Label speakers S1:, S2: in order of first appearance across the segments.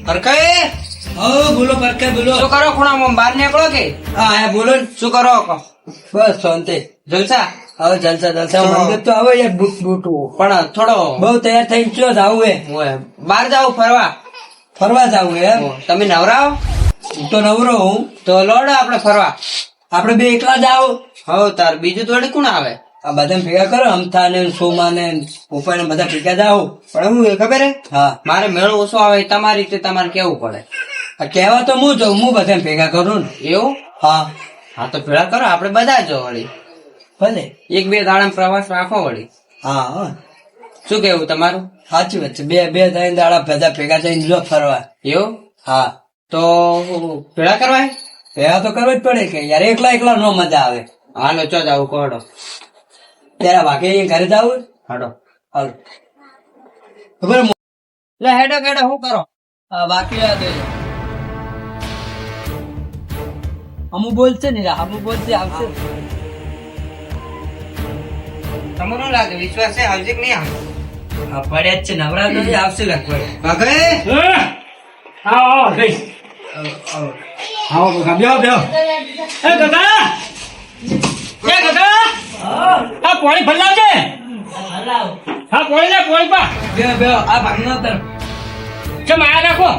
S1: પરખાય
S2: બોલો પરખાય બોલો.
S1: શું કરો ખૂણામાં બહાર નીકળો કે
S2: હા બોલો ને.
S1: શું કરો કહો?
S2: બસ શાંતિ.
S1: જલસા
S2: હવે જલસા જલસા.
S1: તો-
S2: મંદિર તો હવે યાર બૂટ બૂટ
S1: પણ થોડો
S2: બહુ તૈયાર થઈને ચો જાવું હે.
S1: ઓય, બહાર જાવ ફરવા.
S2: ફરવા જાવું હે એમ?
S1: તમે નવરાવો
S2: હું તો નવરો હું.
S1: તો લોડ આપણે ફરવા.
S2: આપડે બે એકલા જાવ.
S1: હવ તાર બીજું તો વળી કોણ આવે?
S2: આ બધા ભેગા કરો અમથા ને સોમા ને ઉપર ને બધા ભેગા જાવ.
S1: પણ હું ખબર હે
S2: હા
S1: મારે મેળો ઓછો આવે તમારી રીતે તમારે કેવું પડે
S2: આ કહેવા તો હું જાઉં, હું બધા ભેગા કરું ને.
S1: એવું?
S2: હા
S1: હા તો ભેળા કરો આપણે બધા જો વળી
S2: ભલે.
S1: એક બે દાડા પ્રવાસ રાખો વળી.
S2: હા હા
S1: શું કેવું તમારું?
S2: સાચી વાત છે. બે બે ત્રણ દાડા બધા ભેગા થઈને જો ફરવા.
S1: એવું?
S2: હા
S1: તો ભેળા કરવાય.
S2: ભેગા તો કરવું જ પડે કે યાર એકલા એકલા નો મજા આવે.
S1: હાલો ચો જાવું કોડો.
S2: ત્યારે વાગે ઘરે જાવું.
S1: હાડો
S2: હાલો ખબર
S1: લે હેડો હેડો શું કરો?
S2: બાકી યાદ અમુ બોલશે ને અમુ બોલશે આવશે.
S1: તમને શું લાગે વિશ્વાસ છે આવશે કે નહીં આવે?
S2: પડ્યા જ છે નવરા નથી આવશે લગભગ.
S1: ભાગે
S3: પાણી ભરલાવજે. હા પાણી લે પાણી પા.
S2: બે બે આ ભાગનો તરફ
S3: ચમ આ રાખો.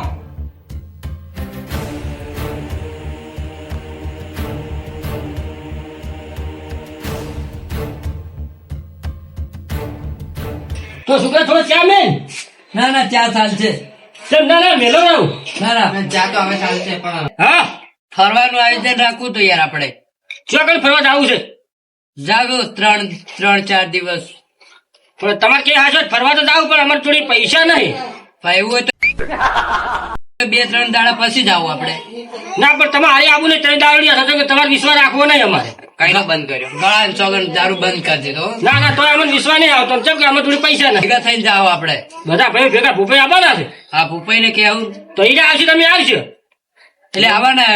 S3: તો શું કરે થોડો ચા મેન.
S2: ના ના ચા ચાલશે.
S3: ચમ ના ના મેલો રહું.
S2: ના ના
S1: ચા તો હવે ચાલશે પણ
S3: હા
S2: ફરવાનું આયોજન રાખવું તો યાર આપણે.
S3: ચોકડ ફરવા જવું છે.
S2: જાગો 3-4 દિવસ.
S3: પણ તમારે કે હાજો ફરવા તો જાવ પણ અમારે થોડી પૈસા નહીં.
S2: એવું હોય તો 2-3 દાડા પછી જાવ આપણે.
S3: ના પણ તમે હારી આવું નહીં. તમે દારૂડિયા થતો કે તમારે વિશ્વાસ રાખવો નહીં અમારે.
S1: કઈ નો બંધ કર્યો?
S2: ગળા ને ચોગન દારૂ બંધ કરી દીધો.
S3: ના ના તો અમને વિશ્વાસ નહીં આવતો. ચમ કે અમે થોડી પૈસા નહીં.
S2: ભેગા થઈને જાવ આપણે.
S3: બધા ભાઈ ભેગા ભૂપે આવવાના છે.
S2: આ ભૂપાઈ ને કેવું
S3: તો ઈને આવશે તમે આવશો.
S2: એટલે આવવાના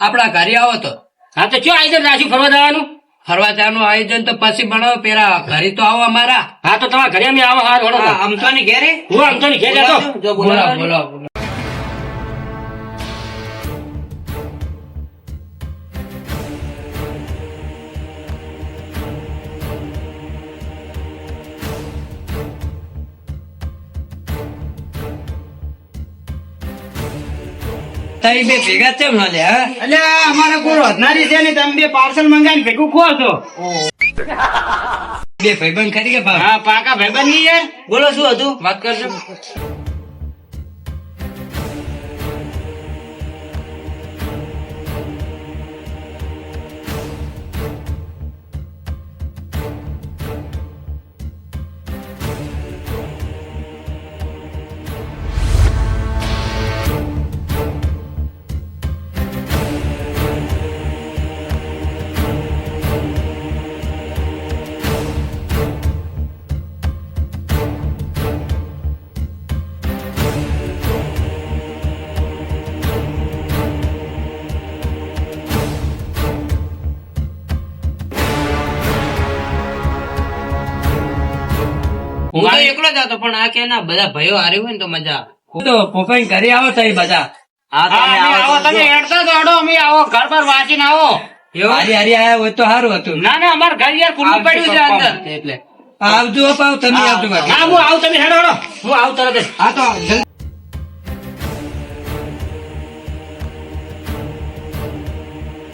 S2: આપણા ઘરે આવો તો
S3: હા તો કયો આયોજન રાખ્યું ફરવા જવાનું?
S2: ફરવા જવાનું આયોજન તો પછી બનાવો. પેલા ઘરે તો આવો અમારા.
S3: હા તો તમારા ઘરે અમે આવો. હા ઘણો
S1: આમ તો ની ઘેરે
S3: હું આમ તો ઘેર જતો.
S1: જો
S2: બોલો
S1: બોલાવો
S2: બોલો. તઈ બે ભેગા કેમ ના લે હા?
S3: એટલે અમારે કોઈ રોજનારી છે ને તમે બે પાર્સલ મંગાવીને ભેગું ખો છો.
S2: બે ભાઈબંધ ખરી કે ભાવ?
S3: હા પાકા ભાઈબંધ ની યાર.
S1: બોલો શું હતું?
S2: વાત કરજો.
S1: હું તો એકલો જ હતો પણ આ કે ના બધા ભાઈઓ હારે હોય ને તો મજા આવે.
S2: તો પોપાઈ ઘરે આવો તઈ બધા.
S1: હા
S3: હા
S1: તમે
S3: અમે આવો
S1: આવો
S3: તમે હેડતા તો હેડો અમે આવો ઘર પર વાંચીને આવો.
S2: હારી હારી આયા હોય તો સારું હતું.
S3: ના ના અમારે ઘર યાર ખુલ્લું પડ્યું છે અંદર.
S1: એટલે
S2: આવજો પાવ તમે આવજો બાકી.
S3: હા હું આવું તમે હેડો હેડો. હું આવું તરત જ.
S1: હા તો જલ્દી.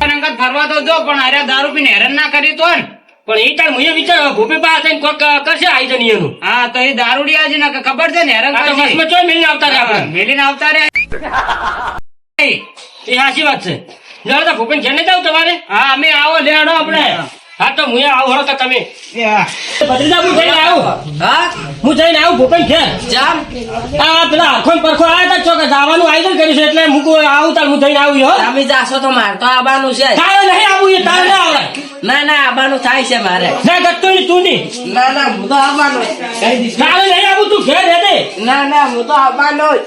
S3: અંગત ફરવા તો જો પણ અરે દારૂ પીને હેરાન ના કરી તો ને. પણ એ તાર મુએ વિચાર ભૂપે પાસે કોક કરશે આયોજન એનું.
S1: હા તો એ દારૂડિયા છે ને કે ખબર છે ને હેરાન
S3: આ તો
S1: કરશે.
S3: બસમાં ચોય મેલીને આવતા રહે આપણે.
S1: મેલીને આવતા રે.
S3: એ સાચી વાત છે. જરા તો ભૂપેન ઘેર નહીં જાવ તમારે?
S1: હા અમે આવો લેડો આપણે.
S3: હા તો હું આવું હળો તો તમે ભત્રીજા હું જઈને આવું.
S2: હા
S3: હું જઈને આવું ભૂપેન ઘેર.
S2: જામ.
S3: આ પેલા આખો ને પરખો આવ્યા તા ચોકે જવાનું આયોજન કર્યું છે એટલે હું આવું તાર હું જઈને આવું હો.
S2: તમે જાશો તો મારે તો આવવાનું છે.
S3: તારે નહીં આવું એ તારે ના આવે.
S2: ના ના આવવાનું થાય છે મારે.
S3: ના ગત્તો નહીં તું નહીં.
S2: ના ના હું તો આવવાનું. કહી દીધું.
S3: તારે નહીં આવું તું ઘેર રહે દે.
S2: ના ના હું તો આવવાનું જ.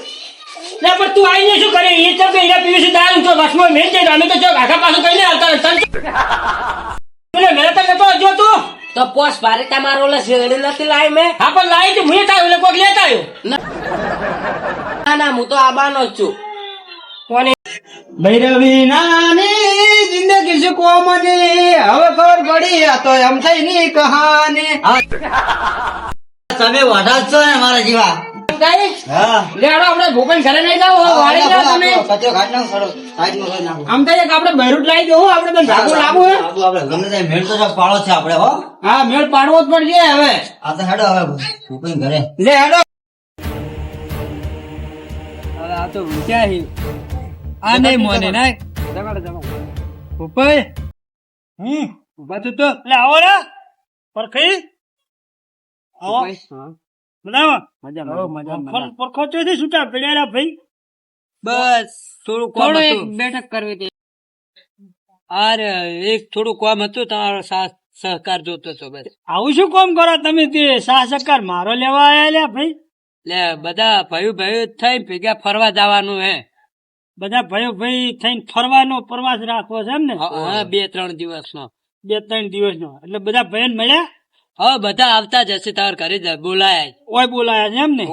S3: લે પણ તું આવીને શું કરે? એ તો કે એના પીવીસી દારૂ તો બસમાં મેલ જઈને અમે તો ચોક આખા પાછું કઈને આવતા રહે. તને મેં તો નતો જો તું.
S2: તો પોસ ભારે તમારો ઓલા શેરડી નથી લાવી મેં.
S3: હા પણ લાવી તું મુએ તારું એટલે કોક લેતા આવ્યો.
S2: ના હું તો આબાનો જ છું. કોને
S3: ભૈરવી નાની જિંદગી શીખવો મને હવે ખબર પડી આ તો એમ થઈ ની કહાની.
S1: તમે વાઢા છો ને મારા જેવા.
S3: હા
S2: લેડો આપણે ભૂપેન ઘરે નહીં જાવ વાળી જાવ તમે.
S1: કચો ઘાટ નાખો સડો સાઈડમાં કરી નાખો.
S2: આમ થાય કે આપણે બૈરુટ લાવી દેવું આપણે પણ ભાગો લાવવું હે.
S1: આબુ આપણે ગમે તે મેળ તો જો પાળો છે આપણે હો.
S2: હા મેળ પાડવો જ પડશે હવે.
S1: આ તો હેડો હવે ભૂપેન ઘરે.
S2: લે હેડો.
S3: હવે આ તો વિચારી આ નહીં મોને ના ઉપર ઉભા તો એટલે આવો ને પરખી આવો મજામાં પરખો ચોથી છૂટા પડ્યા ભાઈ બસ થોડું કોમ
S2: થોડું એક
S3: હતું
S2: બેઠક કરવી હતી.
S3: અરે એક થોડું કોમ હતું તમારો સાથ સહકાર જોતો છો બસ આવું શું કોમ કરો તમે તે સાહ સહકાર મારો લેવા આયા ભાઈ લે બધા ભાઈ થઈ ભેગા ફરવા જવાનું હે બધા ભાઈ થઈને ફરવાનો પ્રવાસ રાખવો છે એમ ને હા 2-3 દિવસનો 2-3 દિવસનો એટલે બધા ભાઈ મળ્યા હા બધા આવતા જ હશે તાર ઘરે જ બોલાયા છે એમ ને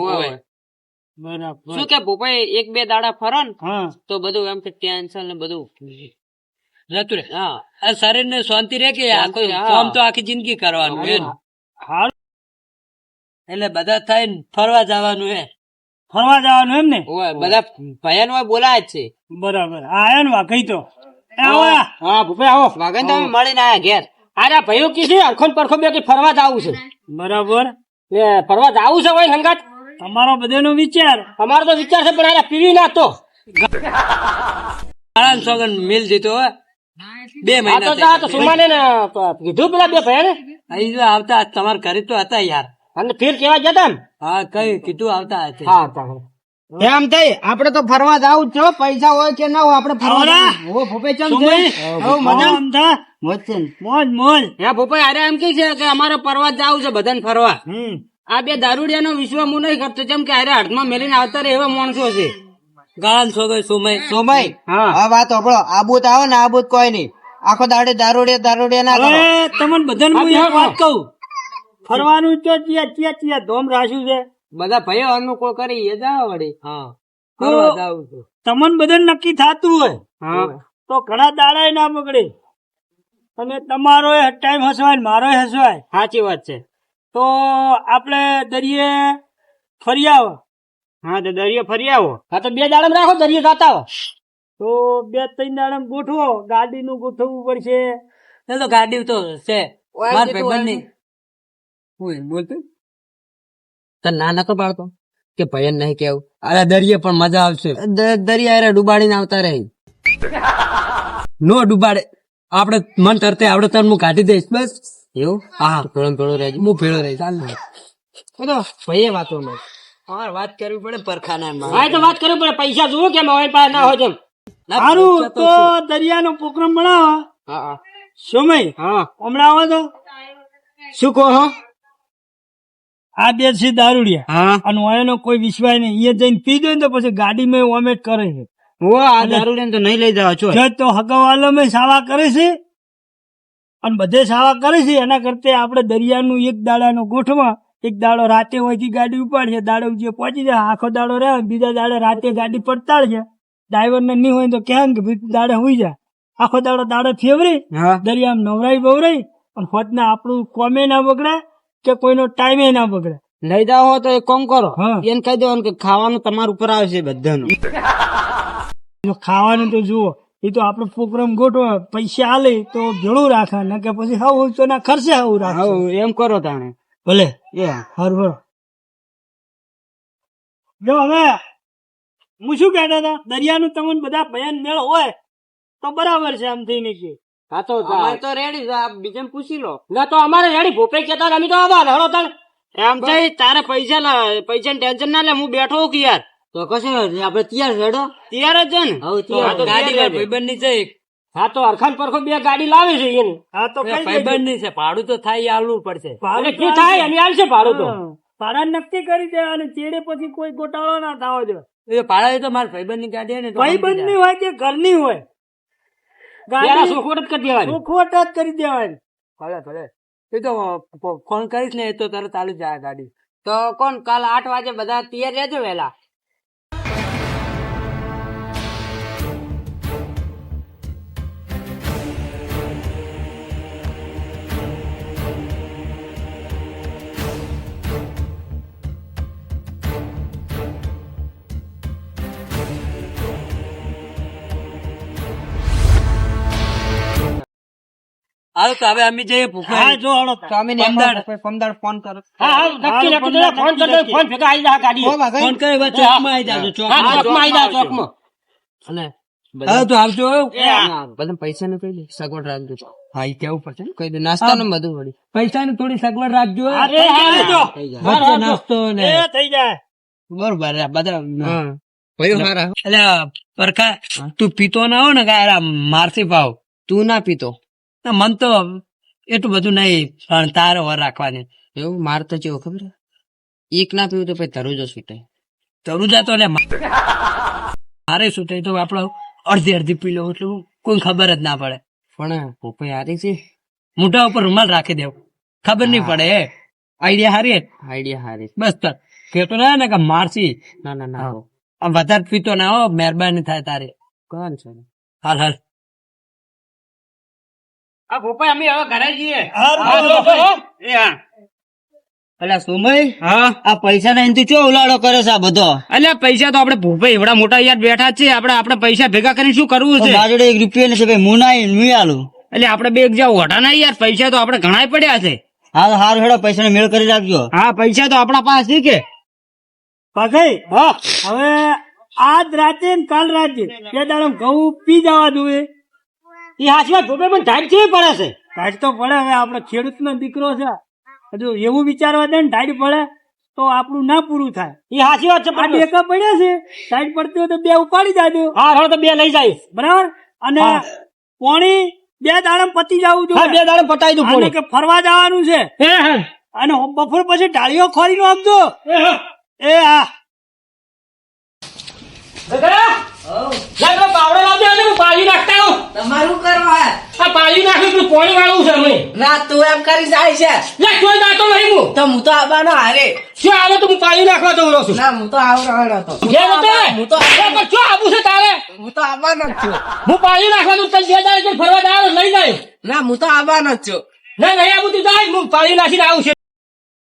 S3: બરાબર
S2: શું કે ભૂપાઈ 1-2 દાડા ફરો ને
S3: હા
S2: તો બધું એમ કે ટેન્શન ને બધું
S3: જતું રે હા આ શરીર ને શાંતિ રે કે આખો કામ તો આખી જિંદગી કરવાનું હે હાલ એટલે બધા થઈને ફરવા જવાનું હે ફરવા જવાનું એમ ને
S2: બધા ભયાન હોય બોલાય જ છે.
S3: બરાબર આયા ને વાઘઈ તો
S2: હા ભૂપે આવો વાગન તમે મળીને આયા ઘેર. અરે ભાઈઓ કીધું અરખો ને પરખો બે કે ફરવા જવું છે.
S3: બરાબર
S2: લે ફરવા જવું છે ભાઈ સંગાત.
S3: તમારો બધાનો વિચાર
S2: અમારો તો વિચાર છે પણ અરે પીવી ના તો
S3: સોગન મિલ દીધો હે 2
S2: આ તો જા તો સુમાને ને કીધું પેલા બે ભાઈ ને
S3: અહીં આવતા તમારા ઘરે તો હતા યાર
S2: અને ફેર કેવા જતા ને.
S3: હા કઈ કીધું આવતા હતા
S2: હા ચાલો
S1: એમ થઈ આપણે તો ફરવા જાવું જ છે. પૈસા હોય કે ના હોય આપણે ફરવા જાવું. ઓ ભૂપે ચમ છે
S3: મોજ મોજ
S2: હે ભૂપાઈ અરે એમ કે છે કે અમારે ફરવા જવું છે બધાને ફરવા. આ બે દારૂડિયાનો વિશ્વ હું નહીં કરતો જેમ કે અરે હાથમાં મેલીને આવતા રહે એવા માણસો છે.
S3: ગાળાન સોગય સુમય
S1: સોમય
S2: હા
S1: આ વાત સાંભળો. આબૂત આવે ને આબૂત કોઈ નહીં. આખો દાડે દારૂડિયા ના કરો.
S3: અરે તમને બધાને હું એક વાત કહું ફરવાનું તો ચિયા ધોમ રાખ્યું છે
S2: બધા ભાઈઓ અનુકૂળ કરી એ જાવ વળી.
S3: હા
S2: ફરવા જાવું છે.
S3: તમને બધાને નક્કી થતું હોય
S2: હા
S3: તો ઘણા દાડા ના બગડે અને તમારો ટાઈમ હસવાય ને મારો હસવાય
S2: સાચી વાત છે.
S3: તો આપણે દરિયે ફરી આવો
S2: હા તો દરિયો ફરી આવો. હા તો 2 દાડમ રાખો દરિયો જાતા આવો.
S3: તો 2-3 દાડા ગોઠવો ગાડીનું ગોઠવવું પડશે એ તો ગાડી તો છે માર ભાઈબંધની હું બોલતો
S2: તને ના નતો પાડતો કે ભયન નહીં કેવું.
S3: અરે દરિયે પણ મજા આવશે
S2: દરિયા ડુબાડીને આવતા રહે.
S3: નો ડૂબાડે આપણે મન તરતે આવડે તને હું કાઢી દઈશ બસ
S2: એવું
S3: હા
S2: ભેળો રહેજો.
S3: હું ભેળો રહીશ ચાલ ને
S2: તો ભાઈએ વાતો માં
S3: અમારે વાત કરવી પડે પરખાના
S2: હા તો વાત કરવી પડે. પૈસા જુઓ કે મારી પાસે ના હોય તેમ.
S3: સારું તો દરિયાનો પ્રોગ્રામ બનાવો
S2: હા હા
S3: સમય
S2: હા
S3: હમણાં આવો તો
S2: શું કહો હો?
S3: આ બે છે દારૂડિયા
S2: હા
S3: અને એનો કોઈ વિશ્વાસ નહીં એ જઈને પી દે ને તો પછી ગાડીમાં વોમેટ કરે છે
S2: ઓ આ દારૂ લઈને તો નહીં લઈ જાવ છો.
S3: જજ તો હગાવાલામાં સાવા કરે છે અને બધે સાવા કરે છે એના કરતા આપણે દરિયાનું એક દાડાનો ગોઠવા એક દાડો રાતે હોયથી ગાડી ઉપાડશે દાડો જે પહોંચી જાય આખો દાડો રહે બીજા દાડે રાતે ગાડી પડતાડશે ડ્રાઈવર ને નહીં હોય તો કેમ કે ભાઈ દાડે હોઈ જાય આખો દાડો ફેવરી
S2: હા
S3: દરિયામાં નવરાઈ બવરાઈ અને હોતના આપણું કોમે ના બગડે કે કોઈનો ટાઈમે ના બગડે
S2: લઈ જાવ હો તો એક કામ કરો.
S3: હા.
S2: એને કહી દેવાનું કે ખાવાનું તમારા ઉપર આવશે બધાનું.
S3: જો ખાવાનું તો જુઓ એ તો આપણો પ્રોગ્રામ ગોઠવો પૈસા આલે તો ભેળું રાખે ને કે પછી હાવ તો ના ખર્ચે હાવ રાખે
S2: હા એમ કરો તાણે.
S3: ભલે
S2: એ
S3: હારું ભરો જો હવે હું શું કહેતા હતા દરિયાનું તમને બધા ભયાન મેળ હોય તો બરાબર છે આમ થઈને કે
S2: હા તો અમારે તો રેડી છે. બીજાને પૂછી લો. ના તો અમારે રેડી ભૂપે કેતા અમે તો આવા હળો તાણ એમ થઈ તારે પૈસા ટેન્શન ના લે હું બેઠો હું કે યાર તો કશું આપડે તૈયાર હેડો તૈયાર જ છે ને. હા તો
S3: ગાડી
S2: તૈયાર જ.
S3: ભાઈબંધ ની છે
S2: હા તો અરખાન પરખો 2 ગાડી લાવે છે એને.
S3: હા તો ભાઈબંધ ની છે ભાડું તો થાય આલવું પડશે
S2: અને શું થાય અમે આલશે ભાડું તો.
S3: ભાડા નક્કી કરી દેવાનું ચેડે પછી કોઈ ગોટાળો ના થવો જોઈએ એ ભાડા તો મારા ભાઈબંધ ની ગાડી ને ભાઈબંધ ની હોય કે ઘરની હોય
S2: પેલા સુખવટ જ કરી દેવાની.
S3: સુખવટ જ કરી દેવાની ભલે ભલે એ તો ફોન કરીશ ને એ તો તરત ચાલુ જાય ગાડી
S2: તો કોણ કાલ 8 વાગે બધા તૈયાર રહેજો વહેલા.
S3: હાલ તો હવે અમે જઈએ ભૂખે.
S2: હા જો હળો
S1: તો અમે
S3: પમદાડ.
S1: પમદાડ ફોન કરો.
S2: હા હા નક્કી નક્કી તો ફોન કરજો ફોન ભેગા આવી જા ગાડી
S1: હો ભાઈ.
S3: ફોન કરે બસ ચોકમાં આવી જાજો,
S2: હા
S3: ચોકમાં.
S2: ચોકમાં આવી જા ચોકમાં
S1: અને
S3: હા તો આવજો.
S2: એ હા.
S1: બધા પૈસા નું કઈ દે સગવડ રાખજો.
S3: હા ઈ કેવું પડશે ને.
S1: કઈ દે નાસ્તા નું બધું વળી.
S3: પૈસાની થોડી સગવડ રાખજો.
S2: અરે હા જો
S1: થઈ જાય.
S3: વચ્ચે નાસ્તો ને
S2: એ થઈ જાય
S1: બરોબર આ બધા ભાઈઓ હારા.
S3: એટલે પરખા તું પીતો ના હો ને કાયરા મારથી પાવ.
S1: તું ના પીતો
S3: ના, મન તો એટલું બધું નહીં પણ તારે વર રાખવાની.
S1: એવું માર તો કેવું ખબર હે? એક ના પીવું તો પછી ધરું જો છૂટે.
S3: તરું જાતો એટલે મારે શું થાય તો આપડે અડધી અડધી પી લો એટલે કોઈ ખબર જ ના પડે.
S1: પણ પોપઈ હારી છે.
S3: મોઢા ઉપર રૂમાલ રાખી દેવું, ખબર નહીં પડે. આઈડિયા હારી
S1: આઈડિયા હારી.
S3: બસ તો કેતો ના ને કે મારસી
S1: ના ના ના
S3: આમ વધારે પીતો ના હો, મહેરબાની થાય તારે.
S1: કોણ છે?
S3: હાલ હાલ
S2: આ ભોપાઈ અમે હવે ઘરે જઈએ
S3: હા,
S2: હા, જો, જો. એ હા
S1: અલ્યા સુમય
S2: હા
S1: આ પૈસા ના તું ચો ઉલાડો કરે છે આ બધો.
S2: અલ્યા પૈસા તો આપણે ભોપાઈ એવડા મોટા યાર બેઠા જ છે આપણે પૈસા ભેગા કરીને શું કરવું છે
S1: મારા જોડે 1 રૂપિયા નથી ભાઈ. હું ના હું આલું.
S2: એટલે આપણે બે એક જાવ વઢા ના યાર પૈસા તો આપણે ઘણા પડ્યા છે
S1: હાલ હાર હેડો પૈસા મેળ કરી રાખજો.
S2: હા પૈસા તો આપણા પાસે છે કે
S3: પાછળ
S2: હા
S3: હવે આજ રાતે ને કાલ રાતે બે દાડો ઘઉં પી જવા દઉં.
S2: એ હાચી વાત ભોપાઈ પણ ટાઈટ કેવી પડે છે
S3: ટાઈટ તો પડે. હવે આપડે ખેડૂત નો દીકરો છે, હજુ એવું વિચારવા દે ને ટાઈટ પડે તો આપણું ના પૂરું થાય.
S2: એ હાચી વાત છે
S3: આ
S2: પણ
S3: ડેકા પડ્યા છે, ટાઈટ પડતી હોય તો બે ઉપાડી જાજો,
S2: હા હવે તો બે લઈ જાય
S3: બરાબર. અને
S2: હા.
S3: પોણી બે દાડમ પતી જવું
S2: હા બે
S3: જોઈએ.
S2: દાડે પટાઈ દઉં
S3: આને
S2: પોણી
S3: કે ફરવા જવાનું છે
S2: એ હા
S3: અને બપોર પછી ઢાળીઓ ખોરી નો આપજો. એ હા
S2: પાવડો લાવજો અને હું પાણી નાખતા આવું
S1: તમારું કરવા
S2: આ પાણી નાખ્યું પેલું પાણી વાળું છે અમે
S1: ના તું એમ કરી જાય છે.
S2: લે કોઈ નાતો નહીં હું
S1: તો હું તો આવવાનો હારે.
S2: શું આવે તો હું પાણી નાખવા જઉં છું
S1: ના હું તો આવવાનો હતો.
S2: ઘેર હતો ને?
S1: હું તો
S2: એ પણ શું આવું છે તારે
S1: હું તો આવવાનો જ છું.
S2: હું પાણી નાખવાનું તને બે દાડે ફરવા જવાનું લઈ જાય
S1: ના હું તો આવવાનો જ છું.
S2: નહીં આવું તું જાય હું પાણી નાખીને આવું છે